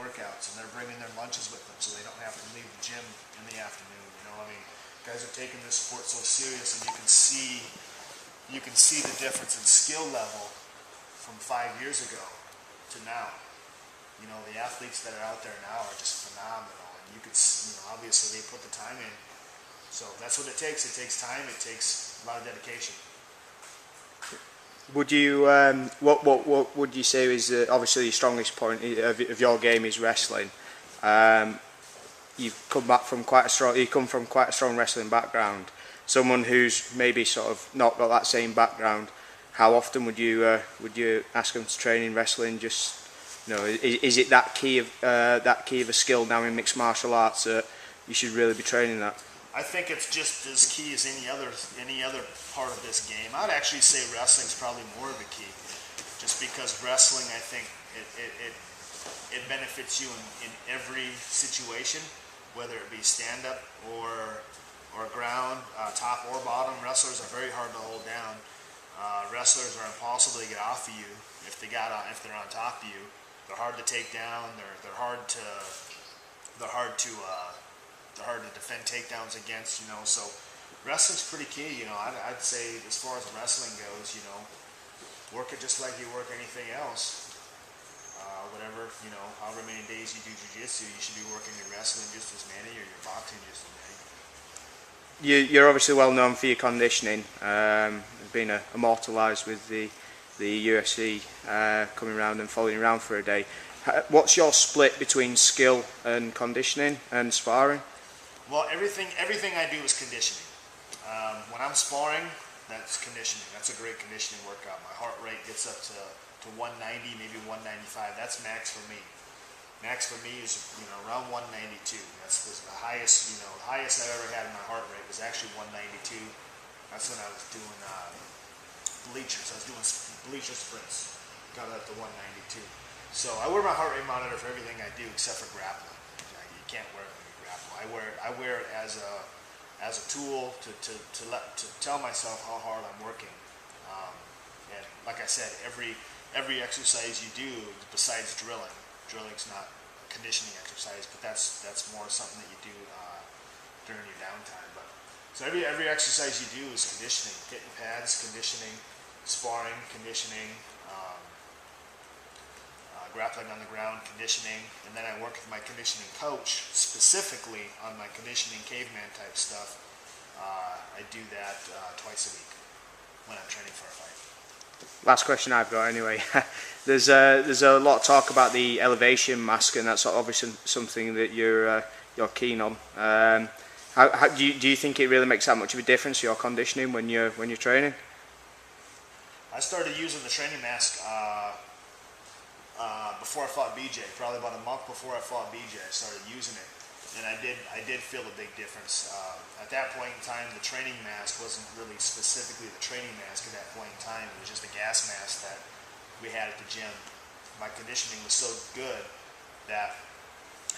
workouts, and they're bringing their lunches with them so they don't have to leave the gym in the afternoon. You know, I mean, guys are taking this sport so serious, and you can see the difference in skill level from 5 years ago to now. You know, the athletes that are out there now are just phenomenal, and you could, you know, obviously they put the time in. So that's what it takes. It takes time. It takes a lot of dedication. Would you what would you say is obviously your strongest point of your game is wrestling? You've come from quite a strong wrestling background. Someone who's maybe sort of not got that same background, how often would you ask them to train in wrestling? Just, you know, is it that key of a skill now in mixed martial arts that you should really be training that? I think it's just as key as any other part of this game. I'd actually say wrestling's probably more of a key, just because wrestling, I think it benefits you in every situation, whether it be stand up or ground, top or bottom. Wrestlers are very hard to hold down. Wrestlers are impossible to get off of you if they're on top of you. They're hard to take down. They're hard to defend takedowns against, you know, so wrestling's pretty key, you know. I'd say as far as wrestling goes, you know, work it just like you work anything else. Whatever, you know, however many days you do jiu-jitsu, you should be working your wrestling just as many, or your boxing just as many. You're obviously well known for your conditioning, being immortalised with the UFC coming around and following around for a day. What's your split between skill and conditioning and sparring? Well, everything I do is conditioning. When I'm sparring, that's conditioning. That's a great conditioning workout. My heart rate gets up to 190, maybe 195. That's max for me. Max for me is, you know, around 192. That's the highest, you know, the highest I've ever had in my heart rate was actually 192. That's when I was doing bleachers. I was doing bleacher sprints. Got up to 192. So I wear my heart rate monitor for everything I do except for grappling. You can't wear it when you grapple. I wear it as a tool to tell myself how hard I'm working. And like I said, every exercise you do besides drilling's not a conditioning exercise, but that's more something that you do during your downtime. But so every exercise you do is conditioning, hitting pads, conditioning, sparring, conditioning. Grappling on the ground, conditioning, and then I work with my conditioning coach specifically on my conditioning caveman type stuff. I do that twice a week when I'm training for a fight. Last question I've got anyway. There's a lot of talk about the elevation mask, and that's obviously something that you're keen on. How do you think it really makes that much of a difference to your conditioning when you're training? I started using the training mask before I fought BJ, probably about a month before I fought BJ. I started using it, and I did feel a big difference. At that point in time, the training mask wasn't really specifically the training mask at that point in time. It was just a gas mask that we had at the gym. My conditioning was so good that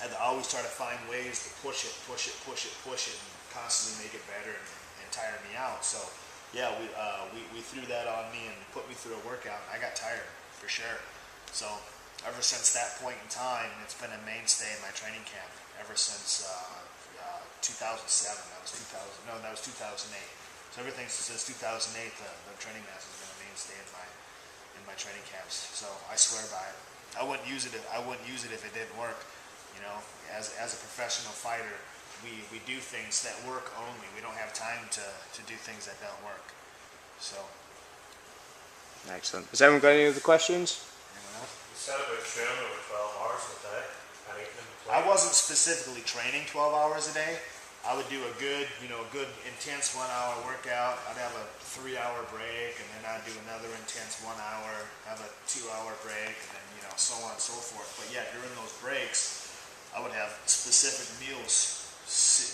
I had to always try to find ways to push it, and constantly make it better and tire me out. So yeah, we threw that on me and put me through a workout, and I got tired for sure. So ever since that point in time, it's been a mainstay in my training camp. Ever since 2007, that was 2008. So everything since 2008, the training mask has been a mainstay in my training camps. So I swear by it. I wouldn't use it if it didn't work. You know, as a professional fighter, we do things that work only. We don't have time to do things that don't work. So. Excellent. Has anyone got any other questions? You said about training over 12 hours a day. I wasn't specifically training 12 hours a day. I would do a good intense 1 hour workout. I'd have a 3 hour break, and then I'd do another intense 1 hour, have a 2 hour break, and then, you know, so on and so forth. But yeah, during those breaks, I would have specific meals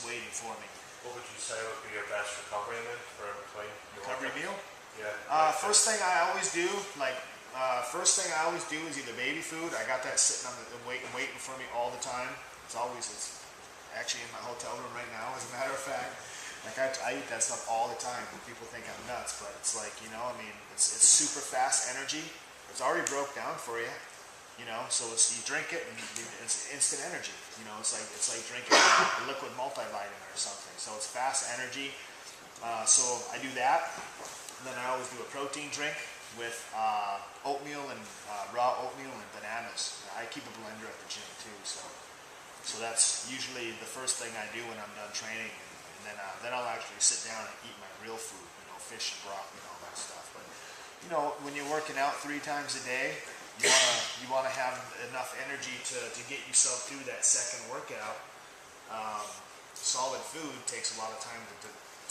waiting for me. What would you say would be your best recovery meal for in between? Recovery meal? Yeah. First thing I always do, is either baby food. I got that sitting on the waiting for me all the time. It's actually in my hotel room right now, as a matter of fact. Like I eat that stuff all the time. People think I'm nuts, but it's like, you know, I mean, it's super fast energy. It's already broke down for you. You know, so you drink it and it's instant energy. You know, it's like drinking a liquid multivitamin or something. So it's fast energy. So I do that. And then I always do a protein drink with oatmeal and raw oatmeal and bananas. I keep a blender at the gym too. So that's usually the first thing I do when I'm done training. And then I'll actually sit down and eat my real food. You know, fish and broccoli and all that stuff. But you know, when you're working out 3 times a day, you want to have enough energy to get yourself through that second workout. Solid food takes a lot of time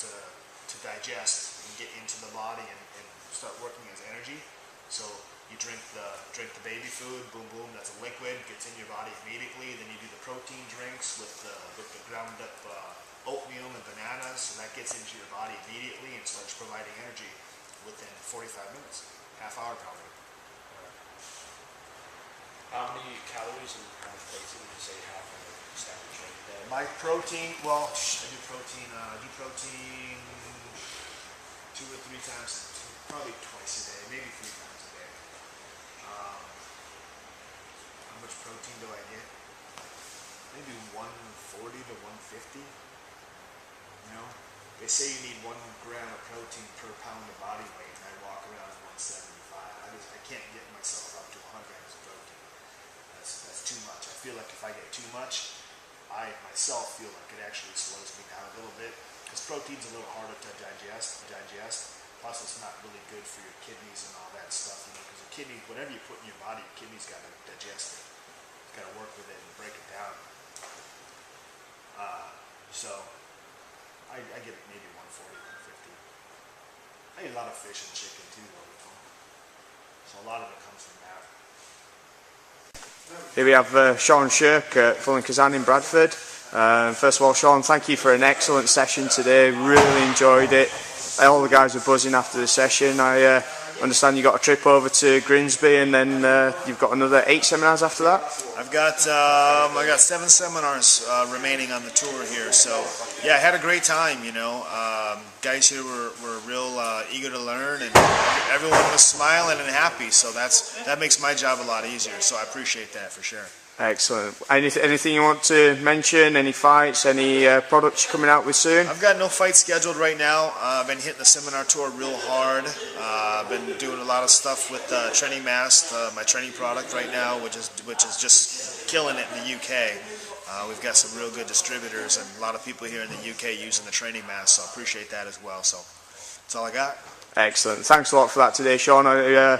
to digest and get into the body and start working as energy. So you drink the baby food, boom boom, that's a liquid, gets in your body immediately. Then you do the protein drinks with the ground up oatmeal and bananas, so that gets into your body immediately and starts providing energy within 45 minutes, half hour probably. How many calories and how much protein would you say you have in a standard training day? My protein, well, I do protein 2 or 3 times, probably twice a day, maybe 3 times a day. How much protein do I get? Maybe 140 to 150. You know, they say you need 1 gram of protein per pound of body weight, and I walk around at 175. I can't get myself up to 100 grams of protein. That's too much. I feel like if I get too much, I myself feel like it actually slows me down a little bit, because protein's a little harder to digest. Plus, it's not really good for your kidneys and all that stuff. You know, because the kidney, whatever you put in your body, your kidneys got to digest it. It's got to work with it and break it down. So I give it maybe 140, 150. I eat a lot of fish and chicken too, though. You know? So a lot of it comes from that. Here we have Sean Sherk at Full and Kazan in Bradford. First of all, Sean, thank you for an excellent session today. Really enjoyed it. All the guys were buzzing after the session. I understand you got a trip over to Grimsby, and then you've got another 8 seminars after that. I got 7 seminars remaining on the tour here. So yeah, I had a great time. You know, guys here were real eager to learn, and everyone was smiling and happy. So that makes my job a lot easier. So I appreciate that for sure. Excellent. Anything you want to mention? Any fights? Any products you're coming out with soon? I've got no fights scheduled right now. I've been hitting the seminar tour real hard. I've been doing a lot of stuff with Training Mask, my training product right now, which is just killing it in the UK. We've got some real good distributors and a lot of people here in the UK using the Training Mask, so I appreciate that as well. So that's all I got. Excellent. Thanks a lot for that today, Sean. I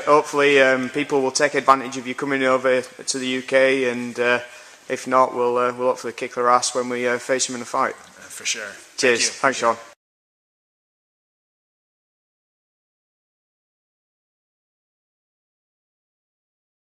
hopefully people will take advantage of you coming over to the UK, and if not, we'll hopefully kick their ass when we face them in a fight. For sure. Cheers. Thanks, Sean.